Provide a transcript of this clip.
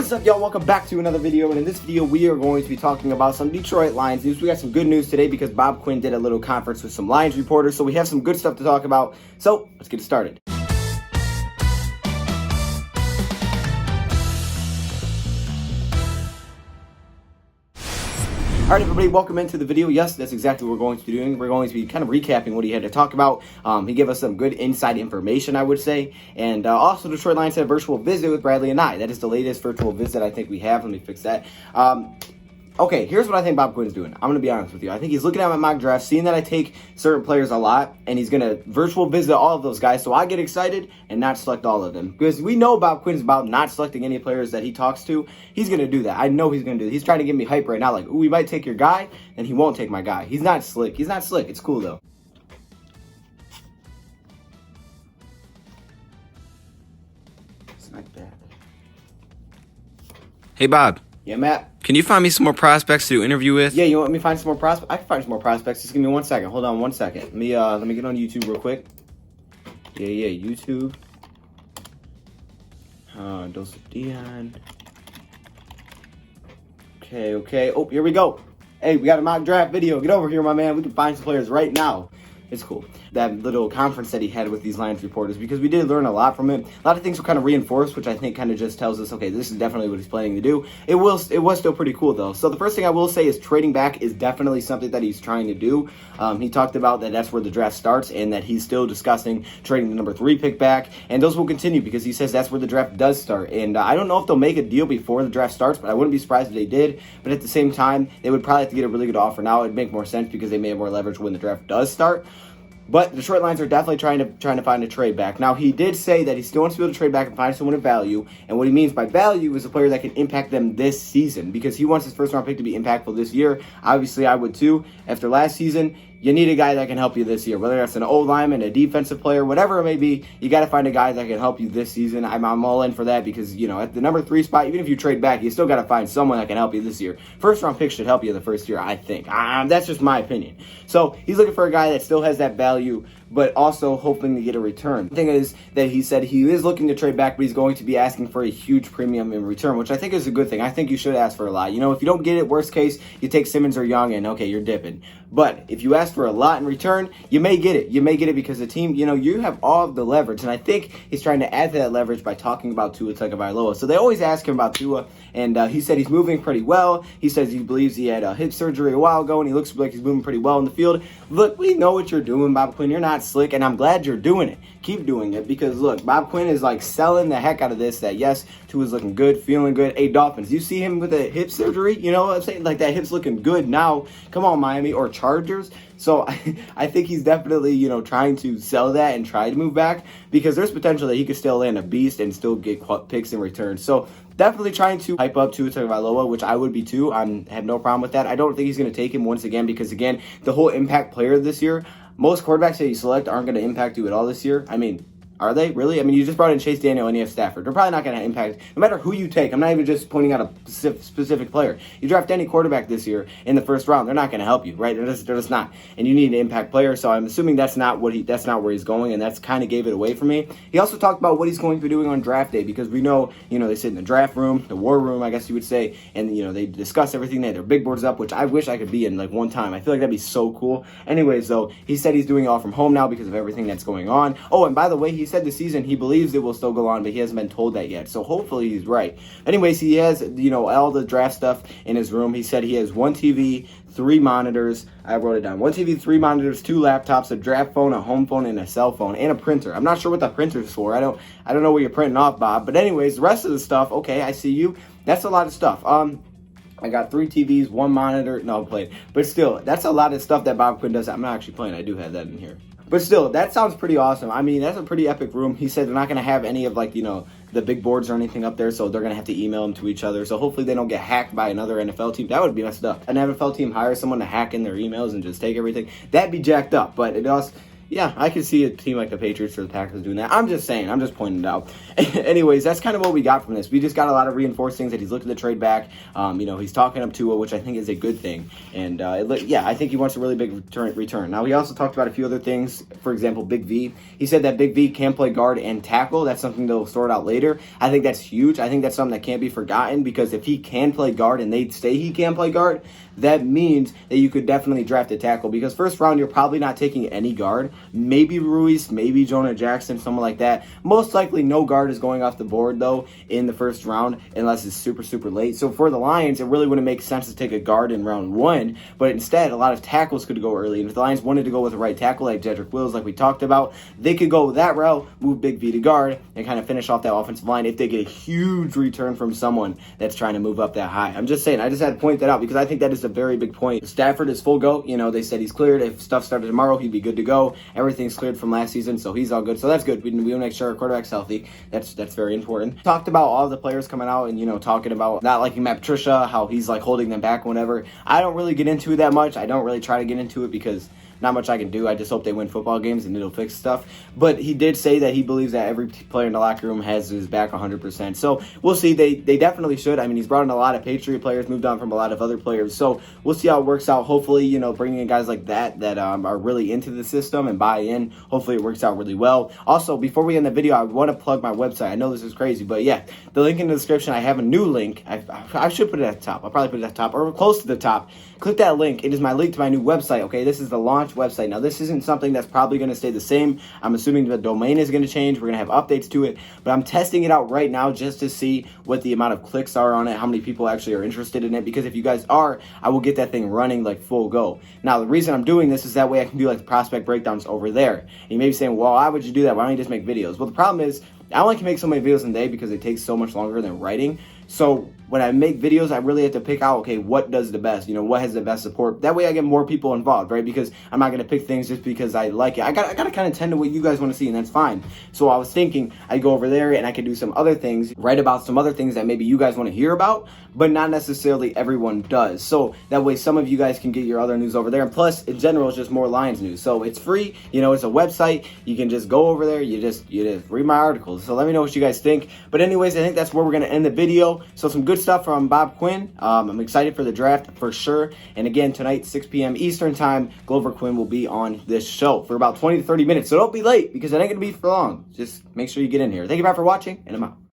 What's up, y'all? Welcome back to another video, and in this video we are going to be talking about some Detroit Lions news. We got some good news today because Bob Quinn did a little conference with some Lions reporters, so we have some good stuff to talk about. So let's get started. Alright everybody, welcome into the video. Yes, that's exactly what we're going to be doing. We're going to be kind of recapping what he had to talk about. He gave us some good inside information, I would say. And also, Detroit Lions had a virtual visit with Bradlee Anae. That is the latest virtual visit I think we have. Let me fix that. Okay, here's what I think Bob Quinn is doing. I'm going to be honest with you. I think he's looking at my mock draft, seeing that I take certain players a lot, and he's going to virtual visit all of those guys so I get excited and not select all of them. Because we know Bob Quinn is about not selecting any players that he talks to. He's going to do that. I know he's going to do that. He's trying to get me hype right now, like, ooh, we might take your guy, and he won't take my guy. He's not slick. He's not slick. It's cool, though. It's not bad. Hey, Bob. Yeah, Matt? Can you find me some more prospects to do interview with? Yeah, you want me to find some more prospects? I can find some more prospects. Just give me 1 second. Hold on 1 second. Let me get on YouTube real quick. Yeah, YouTube. DoseOfDion. Okay. Oh, here we go. Hey, we got a mock draft video. Get over here, my man. We can find some players right now. It's cool. That little conference that he had with these Lions reporters, because we did learn a lot from it. A lot of things were kind of reinforced, which I think kind of just tells us, okay, this is definitely what he's planning to do. It was still pretty cool, though. So the first thing I will say is trading back is definitely something that he's trying to do. He talked about that that's where the draft starts and that he's still discussing trading the number 3 pick back. And those will continue because he says that's where the draft does start. And I don't know if they'll make a deal before the draft starts, but I wouldn't be surprised if they did. But at the same time, they would probably have to get a really good offer now. It'd make more sense because they may have more leverage when the draft does start. But the Detroit Lions are definitely trying to find a trade back. Now, he did say that he still wants to be able to trade back and find someone of value. And what he means by value is a player that can impact them this season, because he wants his first-round pick to be impactful this year. Obviously, I would too. After last season, you need a guy that can help you this year, whether that's an old lineman, a defensive player, whatever it may be. You got to find a guy that can help you this season. I'm all in for that because, you know, at the number 3 spot, even if you trade back, you still got to find someone that can help you this year. First-round pick should help you the first year, I think. That's just my opinion. So he's looking for a guy that still has that value, but also hoping to get a return. The thing is that he said he is looking to trade back, but he's going to be asking for a huge premium in return, which I think is a good thing. I think you should ask for a lot. You know, if you don't get it, worst case, you take Simmons or Young, and okay, you're dipping. But if you ask for a lot in return, you may get it. You may get it because the team, you know, you have all of the leverage. And I think he's trying to add to that leverage by talking about Tua Tagovailoa. So they always ask him about Tua, and he said he's moving pretty well. He says he believes he had a hip surgery a while ago, and he looks like he's moving pretty well in the field. Look, we know what you're doing, Bob Quinn. You're not slick, and I'm glad you're doing it. Keep doing it because, look, Bob Quinn is, like, selling the heck out of this that, yes, Tua's looking good, feeling good. Hey, Dolphins, you see him with a hip surgery? You know what I'm saying? Like, that hip's looking good now. Come on, Miami or Chargers. So I think he's definitely, you know, trying to sell that and try to move back because there's potential that he could still land a beast and still get picks in return. So definitely trying to hype up Tua Tagovailoa, which I would be too. I have no problem with that. I don't think he's going to take him once again because, again, the whole impact player this year, most quarterbacks that you select aren't going to impact you at all this year. I mean, are they? Really? I mean, you just brought in Chase Daniel and you have Stafford. They're probably not going to impact, no matter who you take. I'm not even just pointing out a specific player. You draft any quarterback this year in the first round, they're not going to help you, right? They're just not. And you need an impact player, so I'm assuming that's not where he's going, and that's kind of gave it away for me. He also talked about what he's going to be doing on draft day, because we know, you know, they sit in the draft room, the war room, I guess you would say, and, you know, they discuss everything. They have their big boards up, which I wish I could be in, like, one time. I feel like that'd be so cool. Anyways, though, he said he's doing it all from home now because of everything that's going on. Oh, and by the way, he said this season he believes it will still go on, but he hasn't been told that yet. So hopefully he's right. Anyways, he has, you know, all the draft stuff in his room. He said he has 1 TV, 3 monitors. I wrote it down. 1 TV, 3 monitors, 2 laptops, a draft phone, a home phone, and a cell phone, and a printer. I'm not sure what the printer's for. I don't know what you're printing off, Bob. But anyways, the rest of the stuff, okay, I see you. That's a lot of stuff. I got 3 TVs, 1 monitor. No, I'm playing. But still, that's a lot of stuff that Bob Quinn does. I'm not actually playing. I do have that in here. But still, that sounds pretty awesome. I mean, that's a pretty epic room. He said they're not going to have any of, like, you know, the big boards or anything up there, so they're going to have to email them to each other. So hopefully they don't get hacked by another NFL team. That would be messed up. An NFL team hires someone to hack in their emails and just take everything. That'd be jacked up. But it also, Yeah, I could see a team like the Patriots or the Packers doing that. I'm just saying. I'm just pointing it out. Anyways, that's kind of what we got from this. We just got a lot of reinforced things that he's looked at the trade back. He's talking up Tua, which I think is a good thing. And, I think he wants a really big return. Now, he also talked about a few other things. For example, Big V. He said that Big V can play guard and tackle. That's something they'll sort out later. I think that's huge. I think that's something that can't be forgotten because if he can play guard and they say he can play guard, that means that you could definitely draft a tackle because first round, you're probably not taking any guard. Maybe Ruiz, maybe Jonah Jackson, someone like that. Most likely no guard is going off the board, though, in the first round unless it's super, super late. So for the Lions, it really wouldn't make sense to take a guard in round 1, but instead, a lot of tackles could go early. And if the Lions wanted to go with a right tackle like Jedrick Wills, like we talked about, they could go that route, move Big V to guard, and kind of finish off that offensive line if they get a huge return from someone that's trying to move up that high. I'm just saying, I just had to point that out because I think that is a very big point. Stafford is full go. They said he's cleared. If stuff started tomorrow, he'd be good to go. Everything's cleared from last season, so he's all good. So that's good. We want to make sure our quarterback's healthy. That's very important. Talked about all the players coming out and, talking about not liking Matt Patricia, how he's like holding them back, whatever. I don't really get into it that much. I don't really try to get into it because not much I can do. I just hope they win football games and it'll fix stuff. But he did say that he believes that every player in the locker room has his back 100%. So we'll see. They definitely should. I mean, he's brought in a lot of Patriot players, moved on from a lot of other players. So we'll see how it works out. Hopefully, bringing in guys like that are really into the system and buy in. Hopefully it works out really well. Also, before we end the video, I want to plug my website. I know this is crazy, but yeah, the link in the description. I have a new link. I should put it at the top. I'll probably put it at the top or close to the top. Click that link. It is my link to my new website, okay? This is the launch website. Now, this isn't something that's probably going to stay the same. I'm assuming the domain is going to change. We're going to have updates to it. But I'm testing it out right now just to see what the amount of clicks are on it, how many people actually are interested in it. Because if you guys are, I will get that thing running like full go. Now, the reason I'm doing this is that way I can do like the prospect breakdowns over there. And you may be saying, well, why would you do that? Why don't you just make videos? Well, the problem is I only can make so many videos in a day because it takes so much longer than writing. So when I make videos, I really have to pick out, okay, what does the best? What has the best support? That way I get more people involved, right? Because I'm not going to pick things just because I like it. I got to kind of tend to what you guys want to see, and that's fine. So I was thinking I'd go over there and I could do some other things, write about some other things that maybe you guys want to hear about, but not necessarily everyone does. So that way some of you guys can get your other news over there. And plus, in general, it's just more Lions news. So it's free. It's a website. You can just go over there. You just read my articles. So let me know what you guys think. But anyways, I think that's where we're going to end the video. So some good stuff from Bob Quinn. I'm excited for the draft for sure. And again, tonight, 6 p.m. Eastern time, Glover Quinn will be on this show for about 20 to 30 minutes. So don't be late because it ain't going to be for long. Just make sure you get in here. Thank you, Bob, for watching, and I'm out.